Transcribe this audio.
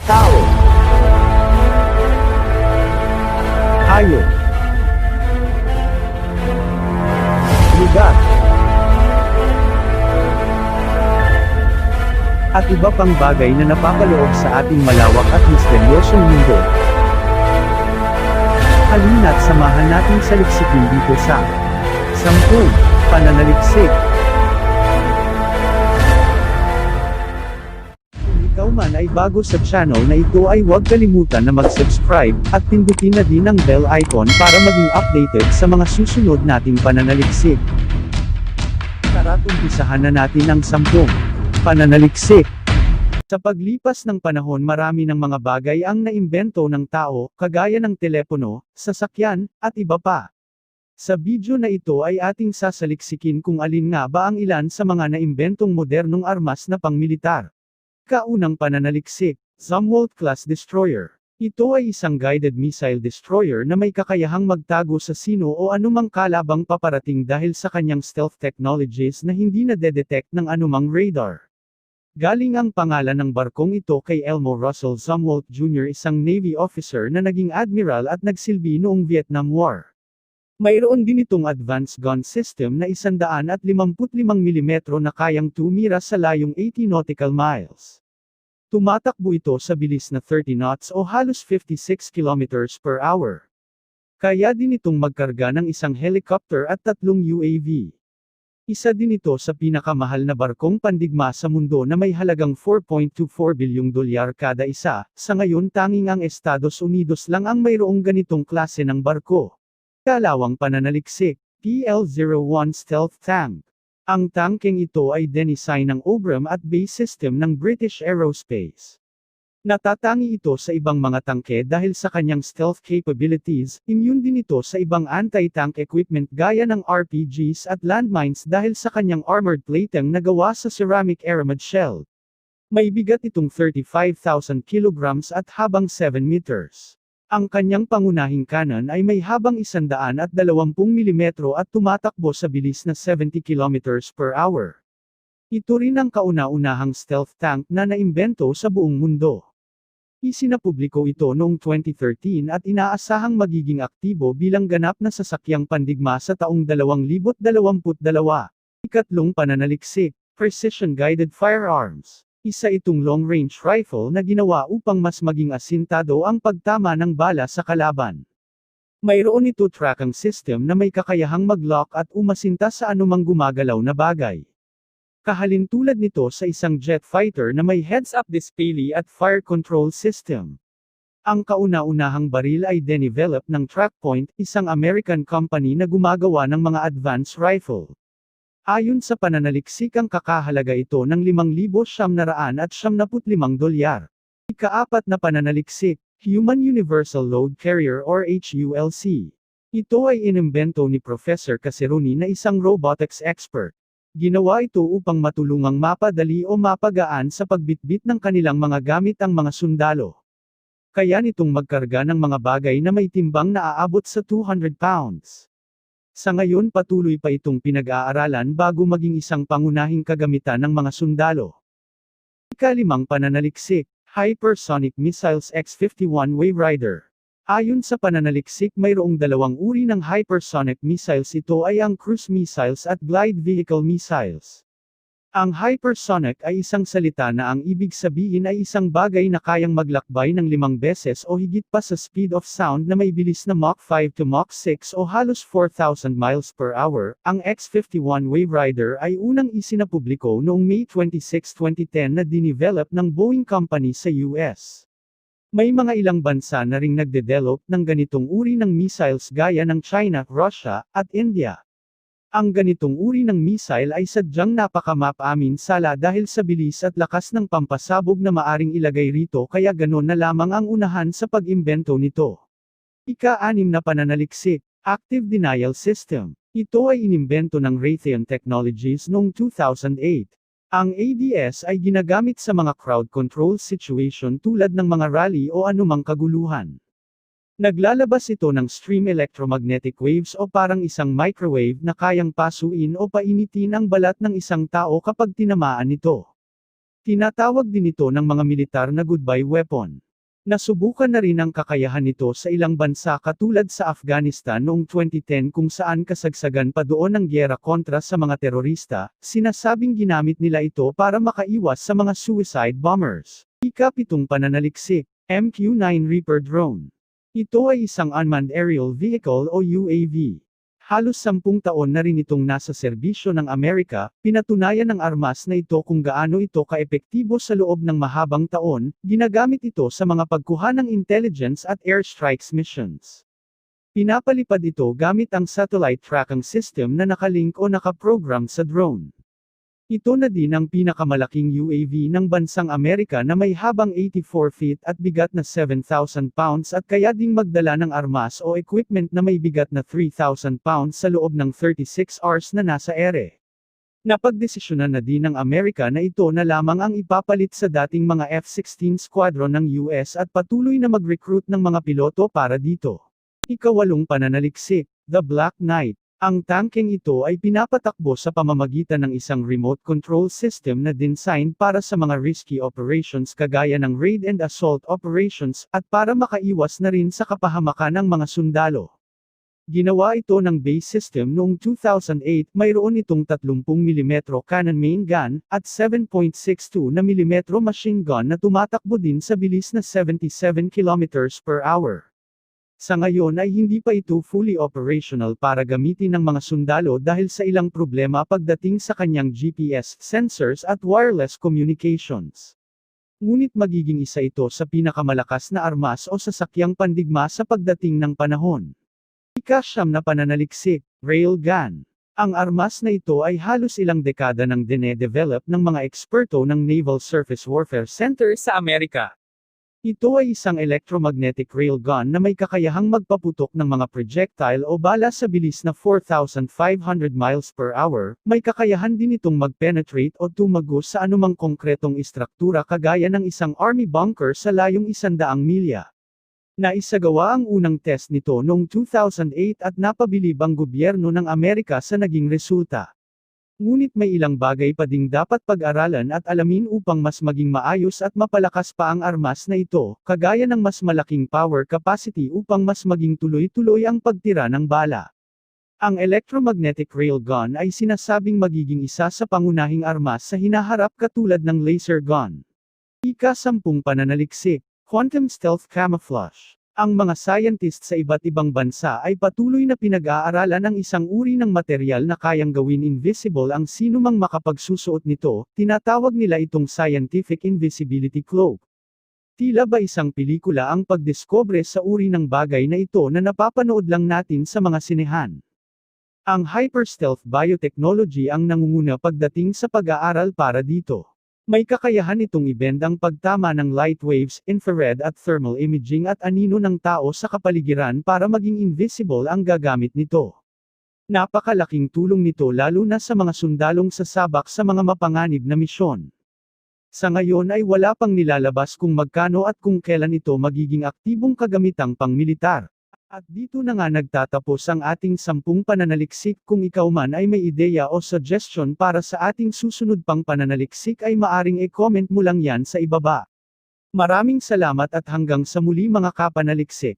Tao. Hayop. Lugar. At iba pang bagay na napapaloob sa ating malawak at misteryosong mundo. Halina't samahan natin sa liksikin dito sa Sampung, Pananaliksik. Kung ikaw man ay bago sa channel na ito ay huwag kalimutan na mag-subscribe, at pindutin na din ang bell icon para maging updated sa mga susunod nating pananaliksik. Tara't umpisahan na natin ang Sampung Pananaliksik. Sa paglipas ng panahon marami ng mga bagay ang naimbento ng tao, kagaya ng telepono, sasakyan, at iba pa. Sa video na ito ay ating sasaliksikin kung alin nga ba ang ilan sa mga naimbentong modernong armas na pangmilitar. Kaunang pananaliksik, Zumwalt-class destroyer. Ito ay isang guided missile destroyer na may kakayahang magtago sa sino o anumang kalabang paparating dahil sa kanyang stealth technologies na hindi nadedetect ng anumang radar. Galing ang pangalan ng barkong ito kay Elmo Russell Zumwalt Jr., isang Navy officer na naging admiral at nagsilbi noong Vietnam War. Mayroon din itong advanced gun system na 155 mm na kayang tumira sa layong 80 nautical miles. Tumatakbo ito sa bilis na 30 knots o halos 56 kilometers per hour. Kaya din itong magkarga ng isang helicopter at 3 UAV. Isa din ito sa pinakamahal na barkong pandigma sa mundo na may halagang $4.24 bilyong kada isa. Sa ngayon tanging ang Estados Unidos lang ang mayroong ganitong klase ng barko. Kalawang pananaliksik, PL-01 Stealth Tank. Ang tangkeng ito ay dinisign ng Obram at base system ng British Aerospace. Natatangi ito sa ibang mga tangke dahil sa kanyang stealth capabilities, immune din ito sa ibang anti-tank equipment gaya ng RPGs at landmines dahil sa kanyang armored plating na gawa sa ceramic aramid shell. May bigat itong 35,000 kilograms at habang 7 meters. Ang kanyang pangunahing cannon ay may habang 120 mm at tumatakbo sa bilis na 70 kilometers per hour. Ito rin ang kauna-unahang stealth tank na naimbento sa buong mundo. Isinapubliko ito noong 2013 at inaasahang magiging aktibo bilang ganap na sasakyang pandigma sa taong 2022. Ikatlong pananaliksik, Precision-Guided Firearms. Isa itong long-range rifle na ginawa upang mas maging asintado ang pagtama ng bala sa kalaban. Mayroon ito tracking system na may kakayahang mag-lock at umasinta sa anumang gumagalaw na bagay. Kahalintulad nito sa isang jet fighter na may heads-up display at fire control system. Ang kauna-unahang baril ay develop ng TrackPoint, isang American company na gumagawa ng mga advanced rifle. Ayon sa pananaliksik ang kakahalaga ito ng $5,975. Ika-4 na pananaliksik, Human Universal Load Carrier or HULC. Ito ay inimbento ni Professor Caseruni na isang robotics expert. Ginawa ito upang matulungang mapadali o mapagaan sa pagbitbit ng kanilang mga gamit ang mga sundalo. Kaya nitong magkarga ng mga bagay na may timbang na aabot sa 200 pounds. Sa ngayon patuloy pa itong pinag-aaralan bago maging isang pangunahing kagamitan ng mga sundalo. Ika-5 pananaliksik, Hypersonic Missiles X-51 Waverider. Ayon sa pananaliksik mayroong dalawang uri ng hypersonic missiles, ito ay ang cruise missiles at glide vehicle missiles. Ang hypersonic ay isang salita na ang ibig sabihin ay isang bagay na kayang maglakbay ng 5 beses o higit pa sa speed of sound na may bilis na Mach 5 to Mach 6 o halos 4,000 miles per hour. Ang X-51 Waverider ay unang isinapubliko noong May 26, 2010 na dinevelop ng Boeing Company sa US. May mga ilang bansa na ring nagdevelop ng ganitong uri ng missiles gaya ng China, Russia, at India. Ang ganitong uri ng missile ay sadyang napakamapaaminsala dahil sa bilis at lakas ng pampasabog na maaring ilagay rito, kaya ganon na lamang ang unahan sa pag-imbento nito. Ika-6 na pananaliksik, Active Denial System. Ito ay inimbento ng Raytheon Technologies noong 2008. Ang ADS ay ginagamit sa mga crowd control situation tulad ng mga rally o anumang kaguluhan. Naglalabas ito ng stream electromagnetic waves o parang isang microwave na kayang pasuin o painitin ang balat ng isang tao kapag tinamaan nito. Tinatawag din ito ng mga militar na goodbye weapon. Nasubukan na rin ang kakayahan nito sa ilang bansa katulad sa Afghanistan noong 2010 kung saan kasagsagan pa doon ang gyera kontra sa mga terorista, sinasabing ginamit nila ito para makaiwas sa mga suicide bombers. Ika-7 pananaliksik, MQ-9 Reaper Drone. Ito ay isang unmanned aerial vehicle o UAV. Halos 10 taon na rin itong nasa serbisyo ng Amerika, pinatunayan ng Armas na ito kung gaano ito kaepektibo sa loob ng mahabang taon, ginagamit ito sa mga pagkuha ng intelligence at airstrikes missions. Pinapalipad ito gamit ang satellite tracking system na nakalink o nakaprogram sa drone. Ito na din ang pinakamalaking UAV ng bansang Amerika na may habang 84 feet at bigat na 7,000 pounds at kaya ding magdala ng armas o equipment na may bigat na 3,000 pounds sa loob ng 36 hours na nasa ere. Napagdesisyonan na din ng Amerika na ito na lamang ang ipapalit sa dating mga F-16 squadron ng US at patuloy na mag-recruit ng mga piloto para dito. Ika-8 pananaliksik, The Black Knight. Ang tangkeng ito ay pinapatakbo sa pamamagitan ng isang remote control system na design para sa mga risky operations kagaya ng raid and assault operations, at para makaiwas na rin sa kapahamakan ng mga sundalo. Ginawa ito ng base system noong 2008, mayroon itong 30mm cannon main gun, at 7.62 mm machine gun na tumatakbo din sa bilis na 77 km/h. Sa ngayon ay hindi pa ito fully operational para gamitin ng mga sundalo dahil sa ilang problema pagdating sa kanyang GPS sensors at wireless communications. Ngunit magiging isa ito sa pinakamalakas na armas o sasakyang pandigma sa pagdating ng panahon. Ika-9 na pananaliksik, railgun. Ang armas na ito ay halos ilang dekada nang dine-develop ng mga eksperto ng Naval Surface Warfare Center sa Amerika. Ito ay isang electromagnetic railgun na may kakayahang magpaputok ng mga projectile o bala sa bilis na 4,500 miles per hour, may kakayahan din itong mag-penetrate o tumago sa anumang konkretong istruktura kagaya ng isang army bunker sa layong 100 milya. Naisagawa ang unang test nito noong 2008 at napabilib ang gobyerno ng Amerika sa naging resulta. Ngunit may ilang bagay pa ding dapat pag-aralan at alamin upang mas maging maayos at mapalakas pa ang armas na ito, kagaya ng mas malaking power capacity upang mas maging tuloy-tuloy ang pagtira ng bala. Ang electromagnetic railgun ay sinasabing magiging isa sa pangunahing armas sa hinaharap katulad ng laser gun. Ika-10 pananaliksik, quantum stealth camouflage. Ang mga scientist sa iba't ibang bansa ay patuloy na pinag-aaralan ang isang uri ng material na kayang gawin invisible ang sinumang makapagsusuot nito, tinatawag nila itong scientific invisibility cloak. Tila ba isang pelikula ang pagdiskobre sa uri ng bagay na ito na napapanood lang natin sa mga sinehan. Ang hyperstealth biotechnology ang nangunguna pagdating sa pag-aaral para dito. May kakayahan itong i-bend ang pagtama ng light waves, infrared at thermal imaging at anino ng tao sa kapaligiran para maging invisible ang gagamit nito. Napakalaking tulong nito lalo na sa mga sundalong sasabak sa mga mapanganib na misyon. Sa ngayon ay wala pang nilalabas kung magkano at kung kailan ito magiging aktibong kagamitang pang-militar. At dito na nga nagtatapos ang ating 10 pananaliksik. Kung ikaw man ay may ideya o suggestion para sa ating susunod pang pananaliksik ay maaring i-comment mo lang yan sa ibaba. Maraming salamat at hanggang sa muli mga kapanaliksik.